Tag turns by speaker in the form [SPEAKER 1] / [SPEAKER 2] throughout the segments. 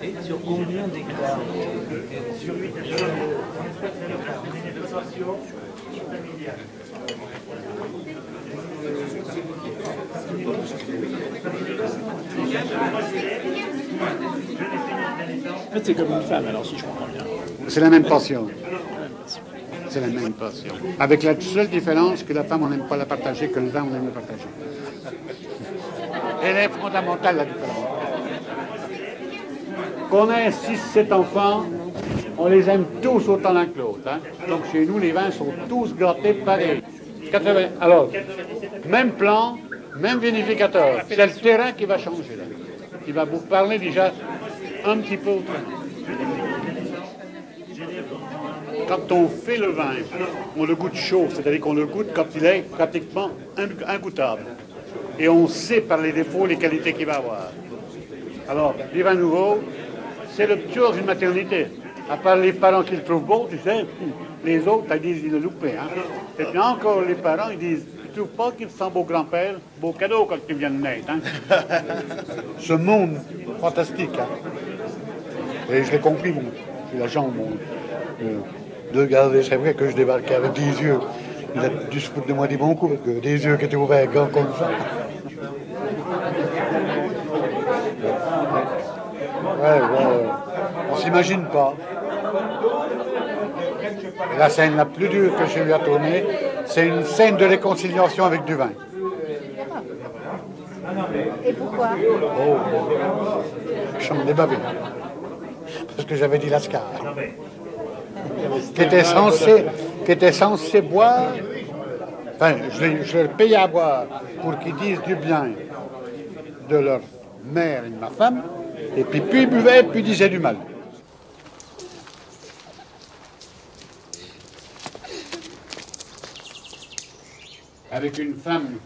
[SPEAKER 1] Et sur combien d'hectares? Sur 8 hectares.
[SPEAKER 2] En fait, c'est comme une femme, alors, si je comprends bien.
[SPEAKER 3] C'est la même passion. C'est la même passion. Avec la seule différence que la femme, on n'aime pas la partager, que le vin, on aime le partager. Elle est fondamentale, la différence. Qu'on ait 6-7 enfants, on les aime tous autant l'un que l'autre. Hein? Donc chez nous, les vins sont tous gâtés pareil. 80. Alors, même plan, même vinificateur. C'est le terrain qui va changer là. Il va vous parler déjà un petit peu autrement. Quand on fait le vin, on le goûte chaud, c'est-à-dire qu'on le goûte quand il est pratiquement ingoûtable. Et on sait par les défauts les qualités qu'il va avoir. Alors, les vins nouveaux, c'est le pur d'une maternité. À part les parents qui le trouvent beau, tu sais, les autres, ils disent, ils le loupé. Hein. Et puis encore, les parents, ils disent, tu ne trouves pas qu'il sent beau grand-père? Beau cadeau quand tu viens de naître. Hein. Ce monde fantastique. Hein. Et je l'ai compris, bon, j'ai la jambe, bon, de garder, c'est vrai que je débarquais avec des yeux. Il a dû se foutre de moi des bons coups, parce que des yeux qui étaient ouverts grands comme ça. Ouais, on s'imagine pas. Et la scène la plus dure que j'ai eu à tourner, c'est une scène de réconciliation avec du vin.
[SPEAKER 4] Et pourquoi?
[SPEAKER 3] Oh, j'en ai bavé. Parce que j'avais dit Lascar. Qui était censé boire. Enfin, je leur payais à boire pour qu'ils disent du bien de leur mère et de ma femme. Et puis ils buvaient, puis ils disaient du mal. Avec une femme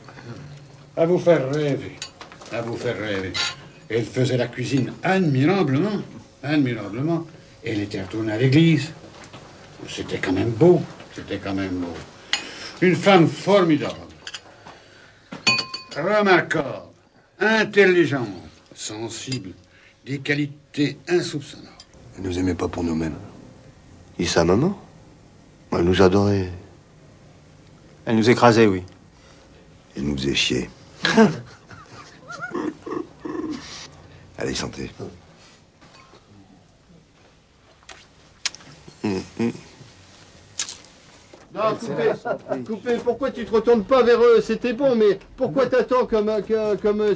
[SPEAKER 3] à vous faire rêver. À vous faire rêver. Elle faisait la cuisine admirablement. Admirablement. Elle était retournée à l'église. C'était quand même beau. C'était quand même beau. Une femme formidable. Remarquable. Intelligente. Sensible. Des qualités insoupçonnables.
[SPEAKER 5] Elle nous aimait pas pour nous-mêmes. Et sa maman? Elle nous adorait.
[SPEAKER 6] Elle nous écrasait, oui.
[SPEAKER 5] Elle nous faisait chier. Allez, santé.
[SPEAKER 7] Non, coupez, pourquoi tu te retournes pas vers eux? C'était bon, mais pourquoi t'attends comme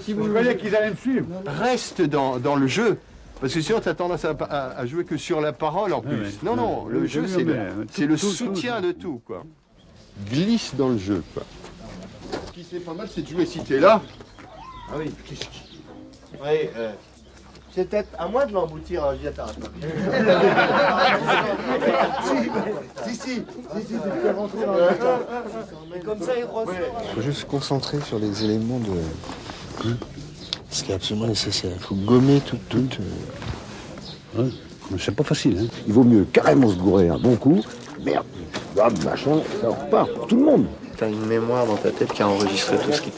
[SPEAKER 7] si vous...
[SPEAKER 3] Vous voyez qu'ils allaient me suivre.
[SPEAKER 7] Reste dans le jeu. Parce que sinon, tu as tendance à jouer que sur la parole en plus.
[SPEAKER 3] Ouais.
[SPEAKER 7] Non, le jeu, c'est le soutien de tout, quoi. Glisse dans le jeu, quoi. Ce qui serait pas mal, c'est de jouer si t'es là.
[SPEAKER 8] Ah oui. Oui, c'est peut-être à moi de l'emboutir, hein, j'y attends. Si, c'est fait rentrer dans le et comme ça, il ressort.
[SPEAKER 5] Il faut juste se concentrer sur les éléments de... Ce qui est absolument nécessaire. Il faut gommer tout.
[SPEAKER 3] Ouais, c'est pas facile, hein.
[SPEAKER 9] Il vaut mieux carrément se gourer un bon coup. Merde, machin, ça repart pour tout le monde.
[SPEAKER 6] T'as une mémoire dans ta tête qui a enregistré tout ce qui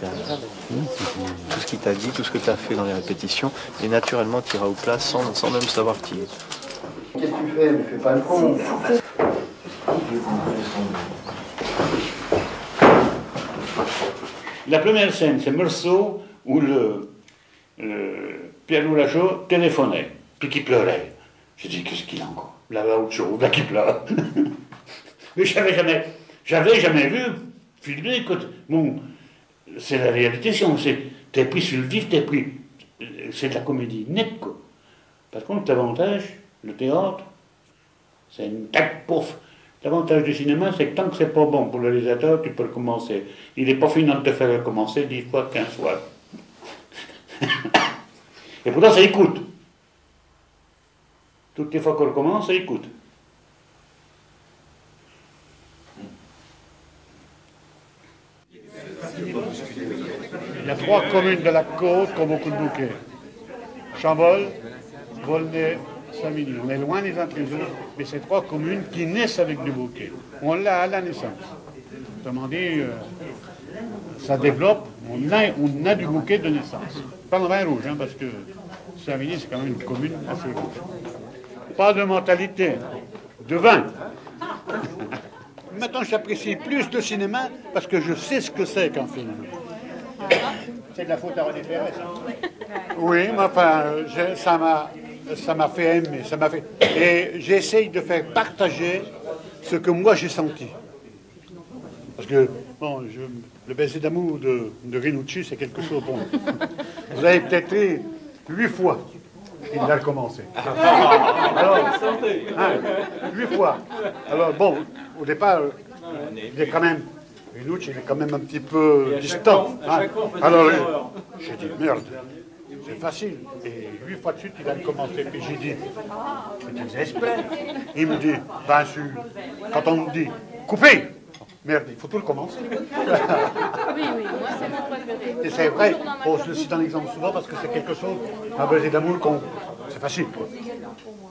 [SPEAKER 6] t'a dit, tout ce que t'as fait dans les répétitions, et naturellement t'iras aux places sans même savoir qui est.
[SPEAKER 8] Qu'est-ce que tu fais? Mais fais pas le con.
[SPEAKER 3] La première scène, c'est Meursault où le Pierre Lachaud téléphonait, puis qu'il pleurait. J'ai dit, qu'est-ce qu'il a encore? Là, autre chose, là, qui pleure. Mais j'avais jamais vu filmer, écoute, bon, c'est la réalité, si on sait, t'es pris sur le vif, c'est de la comédie nette, quoi. Par contre, l'avantage, le théâtre, c'est une tac, pouf. L'avantage du cinéma, c'est que tant que c'est pas bon pour le réalisateur, tu peux recommencer. Il n'est pas fini de te faire recommencer 10 fois, 15 fois. Et pourtant, ça écoute. Toutes les fois qu'on recommence, ça écoute. Il y a 3 communes de la côte qui ont beaucoup de bouquets. Chambol, Volnay, Savigny. On est loin les uns des autres, mais c'est 3 communes qui naissent avec du bouquet. On l'a à la naissance. Autrement dit, ça développe, on a du bouquet de naissance. Pas le vin rouge, hein, parce que Saint-Vigny, c'est quand même une commune assez rouge. Pas de mentalité, de vin. Maintenant, j'apprécie plus le cinéma parce que je sais ce que c'est qu'un film.
[SPEAKER 8] C'est de la faute à René Ferré, ça.
[SPEAKER 3] Oui, mais enfin, ça m'a fait aimer, ça m'a fait... Et j'essaye de faire partager ce que moi j'ai senti. Parce que, bon, le baiser d'amour de Rinucci, c'est quelque chose bon. Vous avez peut-être ri 8 fois qu'il a commencé. Alors, 8 fois. Alors, bon, au départ, il est quand même... Rinucci, il est quand même un petit peu distant. Hein. Alors, j'ai dit, merde, c'est facile. Et 8 fois de suite, il a commencé. Puis j'ai dit, mais tu exprès. Il me dit, bien sûr, quand on me dit, coupez, merde, il faut tout le commencer.
[SPEAKER 4] Oui, moi c'est mon préféré.
[SPEAKER 3] Et c'est vrai, bon, je le cite en exemple souvent parce que c'est quelque chose, un baiser d'amour, c'est facile. Quoi.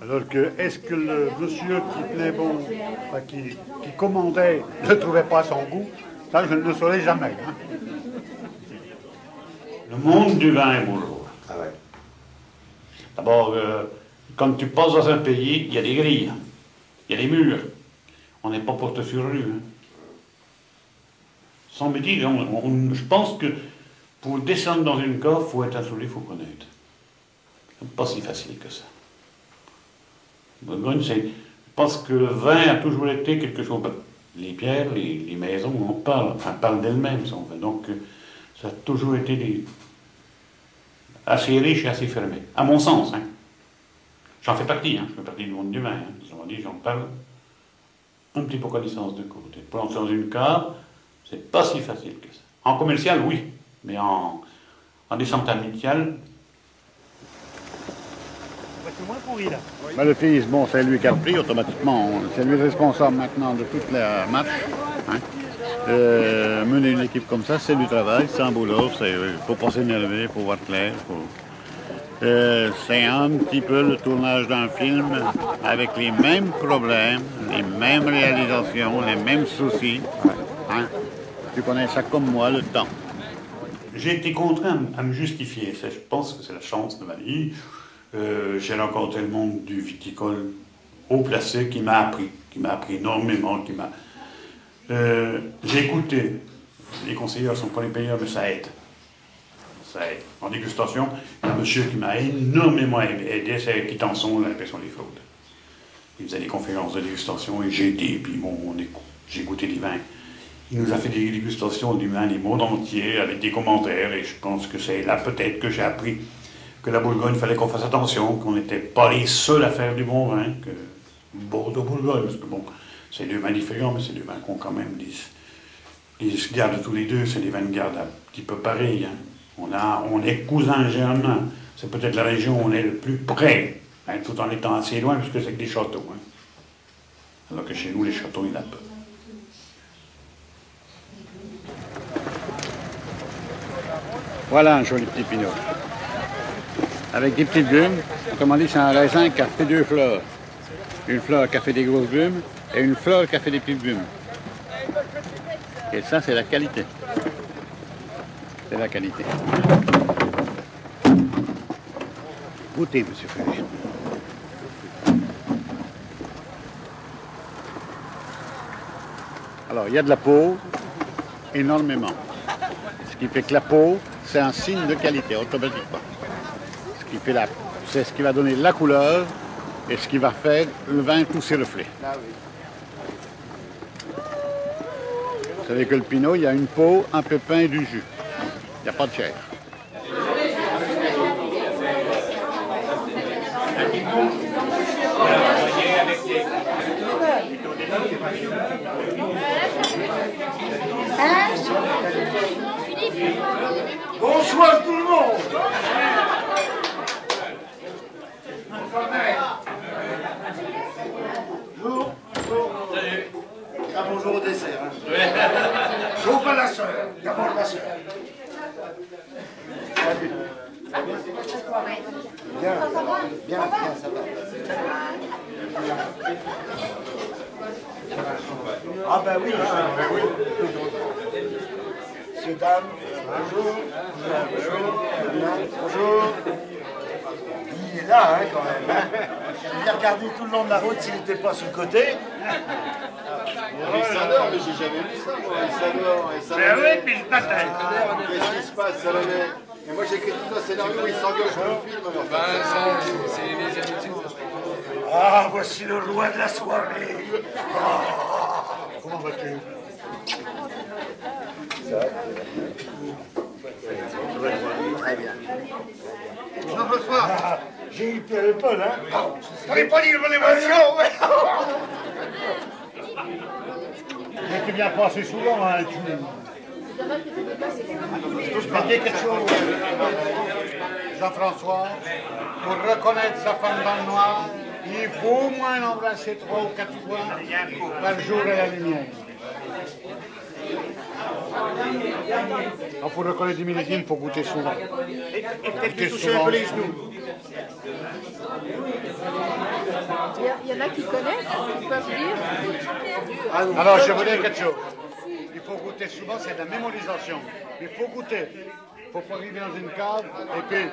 [SPEAKER 3] Alors que, est-ce que le monsieur qui tenait bon, enfin, qui commandait, ne trouvait pas son goût? Ça, je ne le saurais jamais. Hein. Le monde du vin est bourgeois. Ah ouais. D'abord, quand tu passes dans un pays, il y a des grilles, il y a des murs. On n'est pas porte sur rue. Hein. Sans me dire, je pense que pour descendre dans une cave, il faut être insolé, il faut connaître. C'est pas si facile que ça. Bourgogne, je pense que le vin a toujours été quelque chose... Les pierres, les maisons, on parle d'elles-mêmes. Donc, ça a toujours été assez riche et assez fermé. À mon sens. Hein. J'en fais partie, hein. Je fais partie du monde du vin. Hein. J'en parle un petit peu connaissance de côté. Pour entrer dans une cave, c'est pas si facile que ça. En commercial, oui. Mais en descente amicale... C'est moins pourri, là. Ben, le fils, bon, c'est lui qui a repris automatiquement. C'est lui le responsable maintenant de toute la marche. Hein. Mener une équipe comme ça, c'est du travail, c'est un boulot. Il faut pas s'énerver, il faut voir clair. C'est un petit peu le tournage d'un film avec les mêmes problèmes, les mêmes réalisations, les mêmes soucis. Hein. Tu connais ça comme moi, le temps. J'ai été contraint à me justifier. Je pense que c'est la chance de ma vie. J'ai rencontré le monde du viticole haut placé qui m'a appris énormément, j'ai écouté, les conseillers ne sont pas les payeurs, mais ça aide. Ça aide. En dégustation, il y a un monsieur qui m'a énormément aidé, c'est Quitanson, l'impression des fraudes. Il faisait des conférences de dégustation et j'ai été, puis bon, j'ai goûté des vins. Il nous a fait des dégustations du vin, des mondes entiers, avec des commentaires, et je pense que c'est là peut-être que j'ai appris que la Bourgogne, il fallait qu'on fasse attention, qu'on n'était pas les seuls à faire du bon vin, que Bordeaux-Bourgogne, parce que bon, c'est deux vins différents, mais c'est deux vins qui ont quand même ils se gardent tous les deux, c'est des vins de garde un petit peu pareils. Hein. On est cousins germains, c'est peut-être la région où on est le plus près, hein, tout en étant assez loin, puisque c'est que des châteaux. Hein. Alors que chez nous, les châteaux, il y en a peu. Voilà un joli petit pinot. Avec des petites bumes, autrement dit, c'est un raisin qui a fait deux fleurs. Une fleur qui a fait des grosses bumes et une fleur qui a fait des petites bumes. Et ça, c'est la qualité. C'est la qualité. Goûtez, monsieur Ferré. Alors, il y a de la peau, énormément. Ce qui fait que la peau, c'est un signe de qualité, automatiquement. C'est ce qui va donner la couleur et ce qui va faire le vin tous ses reflets. Vous savez que le pinot, il y a une peau, un pépin et du jus. Il n'y a pas de chair.
[SPEAKER 8] Bonsoir tout le monde. Bonjour. Salut. Ah, bonjour au dessert. Hein. Sauf à la sœur. D'abord la sœur. Bien, bien, ça va. Ah ben oui, messieurs, dames. Bonjour. Bonjour. Il est là, hein, quand même. Hein. Il a regardé tout le long de la route s'il n'était pas sur le côté.
[SPEAKER 7] Il s'adore, mais j'ai jamais vu ça, moi. Il s'adore,
[SPEAKER 8] Mais oui, puis je bataille.
[SPEAKER 7] Qu'est-ce qui se passe, Salomé? Et moi, j'écris tout un scénario où il s'engueule sur le film.
[SPEAKER 10] C'est les habitudes.
[SPEAKER 8] Ah, voici le roi de la soirée. Comment vas-tu? Très bien. Jean-François, j'ai eu Pierre et Paul, hein? Je t'avais pas dit mon émotion, ouais. Mais tu viens pas assez souvent, hein, tu... Je vais dire quelque chose, Jean-François. Pour reconnaître sa femme dans le noir, il faut au moins l'embrasser 3 ou 4 fois par jour à la lumière. Pour reconnaître des millésimes, il faut goûter souvent. Et peut-être lui toucher un peu les genoux.
[SPEAKER 4] Il y en a qui connaissent, qui peuvent dire.
[SPEAKER 8] Alors, je vais vous dire quelque chose. Il faut goûter souvent, c'est de la mémorisation. Il faut goûter. Il ne faut pas arriver dans une cave et puis...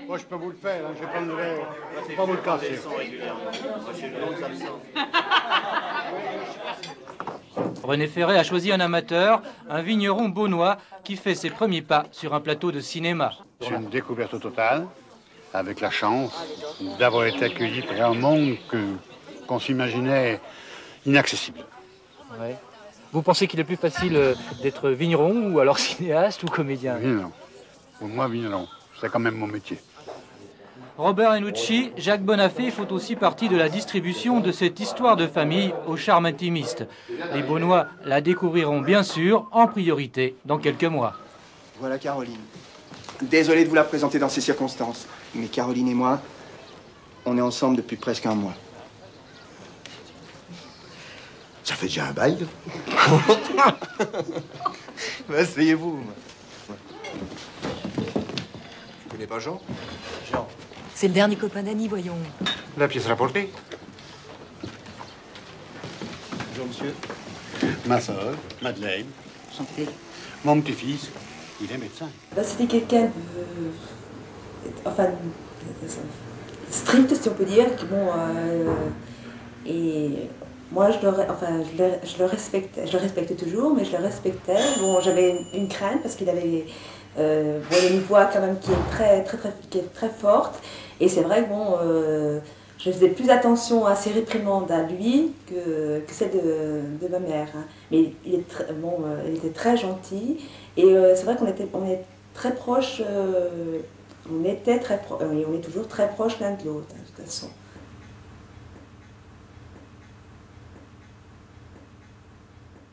[SPEAKER 8] Moi, je peux vous le faire, hein, je vais prendre le verre. Je ne vais pas vous le casser.
[SPEAKER 1] René Ferré a choisi un amateur, un vigneron beaunois qui fait ses premiers pas sur un plateau de cinéma.
[SPEAKER 3] C'est une découverte totale, avec la chance d'avoir été accueilli par un monde qu'on s'imaginait inaccessible.
[SPEAKER 1] Ouais. Vous pensez qu'il est plus facile d'être vigneron ou alors cinéaste ou comédien?
[SPEAKER 3] Vigneron. Pour moi, vigneron. C'est quand même mon métier.
[SPEAKER 1] Robert Enucci, Jacques Bonafé font aussi partie de la distribution de cette histoire de famille au charme intimiste. Les Beaunois la découvriront bien sûr en priorité dans quelques mois.
[SPEAKER 11] Voilà Caroline. Désolé de vous la présenter dans ces circonstances, mais Caroline et moi, on est ensemble depuis presque un mois.
[SPEAKER 9] Ça fait déjà un bail.
[SPEAKER 11] Asseyez-vous.
[SPEAKER 9] Tu connais pas Jean?
[SPEAKER 11] Jean.
[SPEAKER 12] C'est le dernier copain d'Annie, voyons.
[SPEAKER 3] La pièce rapportée.
[SPEAKER 11] Bonjour, monsieur.
[SPEAKER 3] Ma soeur, Madeleine.
[SPEAKER 12] Santé.
[SPEAKER 3] Mon petit-fils, il est médecin.
[SPEAKER 13] C'était quelqu'un de... Enfin, strict, si on peut dire. Que bon, et moi, je le respecte toujours, mais je le respectais. Bon, j'avais une crainte parce qu'il avait... il a une voix quand même qui est très forte, et c'est vrai que bon, je faisais plus attention à ses réprimandes à lui que celles de ma mère. Hein. Mais il était très gentil, et c'est vrai qu'on est très proches, on était très proches, et on est toujours très proches l'un de l'autre, hein, de toute façon.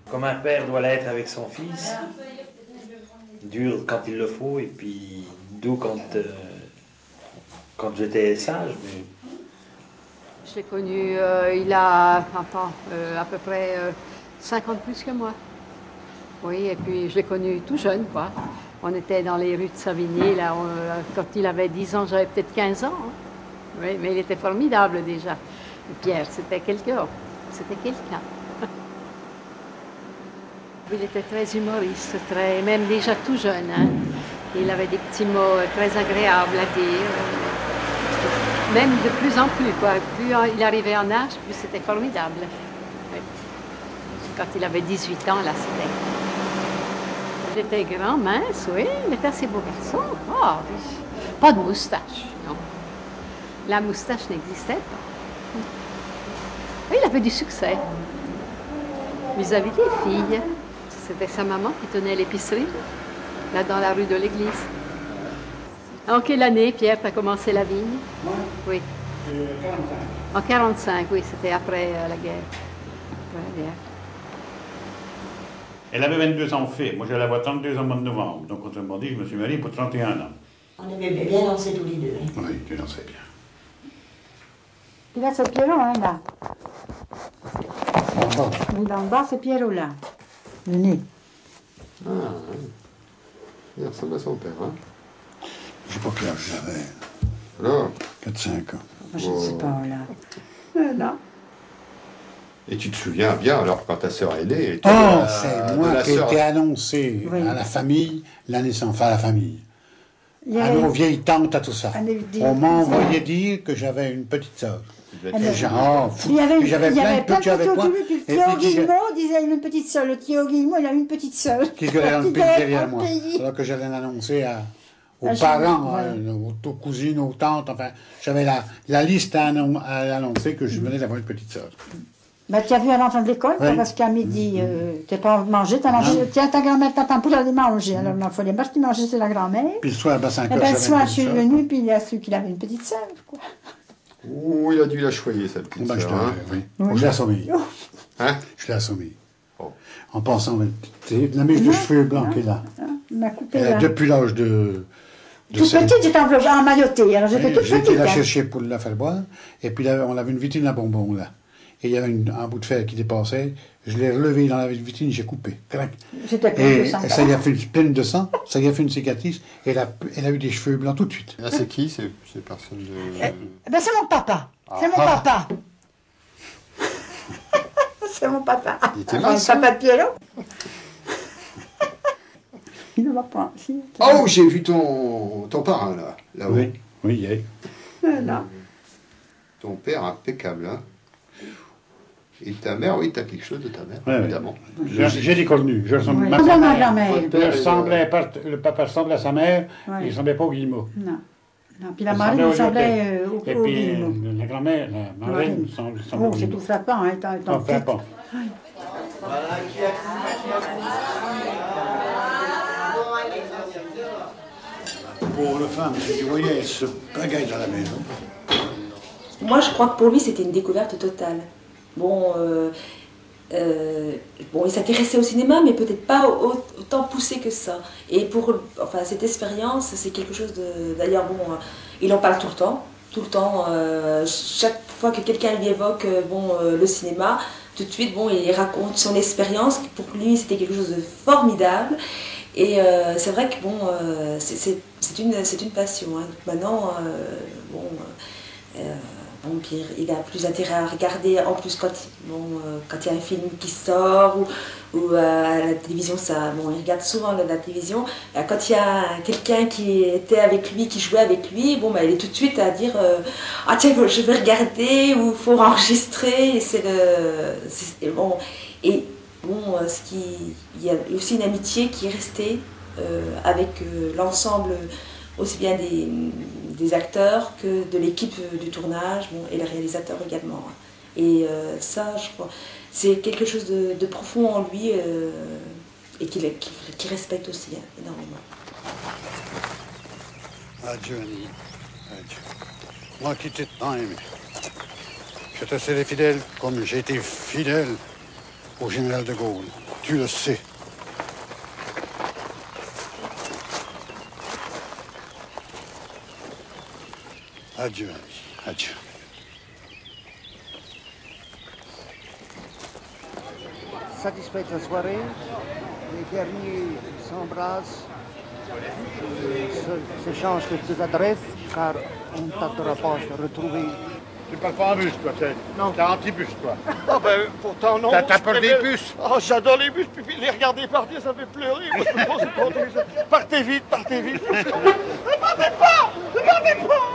[SPEAKER 14] Comme un père doit l'être avec son fils. Dur quand il le faut, et puis doux quand j'étais sage. Mais...
[SPEAKER 4] Je l'ai connu, il a à peu près 5 ans de plus que moi. Oui, et puis je l'ai connu tout jeune, quoi. On était dans les rues de Savigny, là, quand il avait 10 ans, j'avais peut-être 15 ans. Hein. Oui, mais il était formidable déjà. Et Pierre, c'était quelqu'un. C'était quelqu'un. Il était très humoriste, même déjà tout jeune. Hein. Il avait des petits mots très agréables à dire. Même de plus en plus, quoi. Plus il arrivait en âge, plus c'était formidable. Oui. Quand il avait 18 ans, là, c'était... Il était grand, mince, oui. Il était assez beau garçon. Oh, pas de moustache, non. La moustache n'existait pas. Oui, il avait du succès. Vis-à-vis des filles. C'était sa maman qui tenait l'épicerie, là dans la rue de l'église. En quelle année, Pierre, tu as commencé la vigne? Oui. En 45, oui, c'était après la guerre. Après la guerre.
[SPEAKER 3] Elle avait 22 ans fait. Moi, j'allais avoir 32 ans au mois de novembre. Donc, autrement dit, je me suis marié pour 31 ans.
[SPEAKER 12] On aimait bien danser tous les deux. Hein.
[SPEAKER 3] Oui, tu dansais bien.
[SPEAKER 15] Il a ce Pierrot, hein, là. Mais là en bas, c'est Pierrot, là. Le nez.
[SPEAKER 7] Ah, il ressemble à son père, hein?
[SPEAKER 3] Je sais pas quel âge j'avais.
[SPEAKER 7] Alors
[SPEAKER 3] 4-5 ans.
[SPEAKER 15] Je ne sais pas, là. Là.
[SPEAKER 7] Et tu te souviens bien, alors, quand ta sœur est née...
[SPEAKER 16] Oh, c'est moi qui ai été annoncé à la famille, la naissance, enfin à la famille. À nos vieilles tantes, à tout ça. On m'envoyait dire que j'avais une petite sœur.
[SPEAKER 15] J'avais plein de petits avec moi. Thio Guillemot disait une petite sœur. Le Thio Guillemot, il a une petite sœur.
[SPEAKER 16] Qui gueulait dans le pays derrière moi. Alors que j'allais l'annoncer aux parents, aux cousines, aux tantes. Enfin, j'avais la liste à annoncer que je venais d'avoir une petite sœur.
[SPEAKER 15] Bah, tu as vu à l'entrée de l'école, parce qu'à midi, tu n'as pas mangé, tu as mangé. Tiens, ta grand-mère t'attend pour aller manger. Alors, il fallait pas que tu manges, c'est la grand-mère.
[SPEAKER 16] Puis le soir, à 5 heures,
[SPEAKER 15] le soir, je suis venu, puis il a su qu'il avait une petite sœur, quoi.
[SPEAKER 7] Ouh, il a dû la choyer, sa petite sœur.
[SPEAKER 16] Oui. Je l'ai assommé.
[SPEAKER 7] Hein?
[SPEAKER 16] Je l'ai assommé. En pensant, la mèche de cheveux blancs qu'elle a.
[SPEAKER 15] Il m'a coupé
[SPEAKER 16] là. Depuis l'âge de
[SPEAKER 15] toute petite, j'étais en mailloté. Alors j'étais toute petite.
[SPEAKER 16] J'ai été la chercher pour la faire boire. Et puis là, on avait une vitrine à bonbons, là. Et il y avait un bout de fer qui dépassait. Je l'ai relevé dans la vitrine, j'ai coupé.
[SPEAKER 15] C'était plein de sang.
[SPEAKER 16] Et ça y a fait pleine de sang, ça y a fait une cicatrice. Et elle a eu des cheveux blancs tout de suite.
[SPEAKER 7] Là, c'est qui ces personnes de...
[SPEAKER 15] C'est mon papa. C'est mon papa. C'est mon papa.
[SPEAKER 7] Il était mince, hein?
[SPEAKER 15] Papa de Pierrot. Il ne va pas.
[SPEAKER 7] Oh, j'ai vu ton parrain, là-haut.
[SPEAKER 16] Oui, il y est.
[SPEAKER 15] Voilà.
[SPEAKER 7] Ton père impeccable, hein? Et ta mère, oui, t'as quelque chose de ta mère, évidemment.
[SPEAKER 16] J'ai des connues.
[SPEAKER 15] Ma grand-mère.
[SPEAKER 16] Le papa ressemblait à sa mère, il ne ressemblait pas au Guillemot.
[SPEAKER 15] Non. Puis la marraine ressemblait au Guillemot.
[SPEAKER 16] Et puis la grand-mère, la marraine ressemble au Guillemot.
[SPEAKER 15] C'est tout frappant, hein, tant
[SPEAKER 16] frappant. Pour le femme, je voyais, elle se bagaille dans la maison.
[SPEAKER 13] Moi, je crois que pour lui, c'était une découverte totale. Bon, il s'intéressait au cinéma, mais peut-être pas autant poussé que ça. Et cette expérience, c'est quelque chose de... D'ailleurs, il en parle tout le temps. Chaque fois que quelqu'un lui évoque le cinéma, tout de suite, il raconte son expérience. Pour lui, c'était quelque chose de formidable. Et c'est vrai que c'est une passion. Hein. Maintenant, puis il a plus intérêt à regarder, en plus quand il y a un film qui sort ou à la télévision, il regarde souvent la télévision. Quand il y a quelqu'un qui était avec lui, qui jouait avec lui, il est tout de suite à dire ah tiens, je vais regarder, ou il faut enregistrer. Il y a aussi une amitié qui est restée avec l'ensemble aussi bien des acteurs que de l'équipe du tournage, et les réalisateurs également. Et ça, je crois, c'est quelque chose de profond en lui et qu'il respecte aussi énormément.
[SPEAKER 8] Adieu, Annie. Adieu. Moi qui t'ai tant aimé. Je te serai fidèle comme j'ai été fidèle au général de Gaulle. Tu le sais. Adieu, Annie. Adieu.
[SPEAKER 17] Satisfait de la soirée, les derniers s'embrassent, s'échangent quelques adresses, car on ne tardera pas à se retrouver.
[SPEAKER 8] Tu parles pas en bus, toi, t'es?
[SPEAKER 17] Non.
[SPEAKER 8] T'es anti-bus, toi.
[SPEAKER 17] Ah pourtant non.
[SPEAKER 8] T'as peur des bus?
[SPEAKER 17] Oh, j'adore les bus, puis les regarder partir, ça fait pleurer. Moi, je me pose partez vite, partez vite. Regardez pas, regardez pas.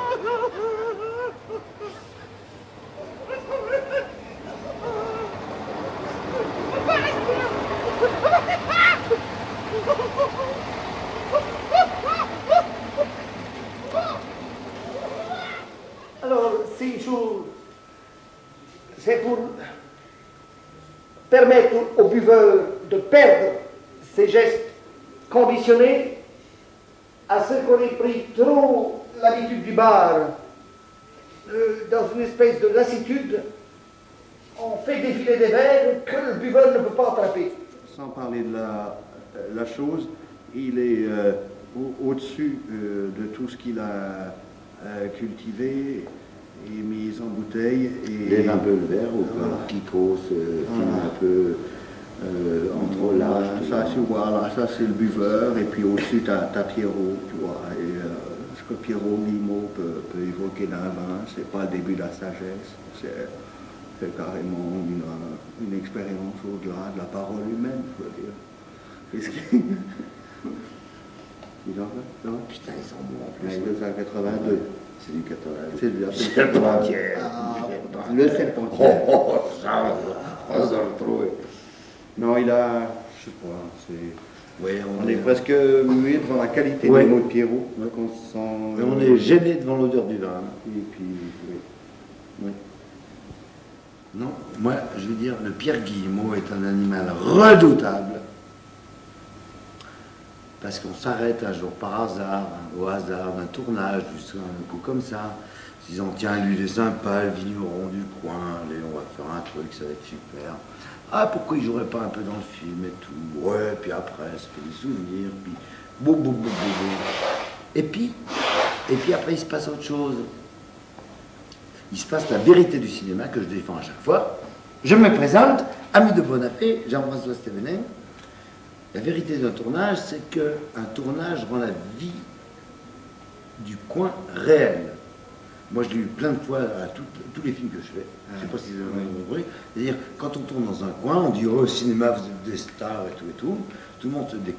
[SPEAKER 17] Alors, ces jours, c'est pour permettre aux buveurs de perdre ces gestes conditionnés à ceux qui auraient pris trop l'habitude du bar. Dans une espèce de lassitude, on fait défiler des verres que le buveur ne peut pas attraper.
[SPEAKER 18] Sans parler de la chose, il est au-dessus de tout ce qu'il a cultivé et mis en bouteille. Et
[SPEAKER 9] lève un peu le verre ou pas, qui cause, un peu entre l'âge.
[SPEAKER 18] Ça c'est le buveur, et puis au-dessus t'as Pierrot, tu vois. Et ce que Pierrot Guillemot peut évoquer dans un vin, c'est pas le début de la sagesse, C'est carrément une expérience au-delà de la parole humaine, je veux dire. Qu'est-ce qu'il... Ils en fait, non?
[SPEAKER 9] Putain, ils sont bons en plus.
[SPEAKER 18] 1982.
[SPEAKER 9] C'est du 82.
[SPEAKER 18] C'est du
[SPEAKER 9] Serpentiaire.
[SPEAKER 18] Le Serpentiaire.
[SPEAKER 9] Oh, ça, on se retrouve.
[SPEAKER 18] Non, il a... Je sais pas, c'est...
[SPEAKER 9] Ouais,
[SPEAKER 18] on est presque muet devant la qualité
[SPEAKER 9] ouais.
[SPEAKER 18] des mots de Pierrot.
[SPEAKER 9] Ouais.
[SPEAKER 18] Qu'on sent...
[SPEAKER 9] Et on est gêné devant l'odeur du vin.
[SPEAKER 18] Et puis, oui. Oui.
[SPEAKER 9] Non, moi, je veux dire, le Pierre Guillemot est un animal redoutable. Parce qu'on s'arrête un jour par hasard, au hasard d'un tournage, juste un coup comme ça, en disant tiens, lui il est sympa, le vigneron du coin, allez, on va faire un truc, ça va être super. Ah, pourquoi il jouerait pas un peu dans le film et tout? Ouais, puis après, ça fait des souvenirs, puis boum, boum, boum, boum, boum. Et puis après, il se passe autre chose. Il se passe la vérité du cinéma que je défends à chaque fois. Je me présente, ami de Bonafé, Jean-François Stévenin. La vérité d'un tournage, c'est qu'un tournage rend la vie du coin réelle. Moi, je l'ai eu plein de fois à tous les films que je fais. Je ne sais pas si vous avez compris. C'est-à-dire, quand on tourne dans un coin, on dit « Oh, au cinéma, vous êtes des stars et tout et tout ». Tout le monde se découvre.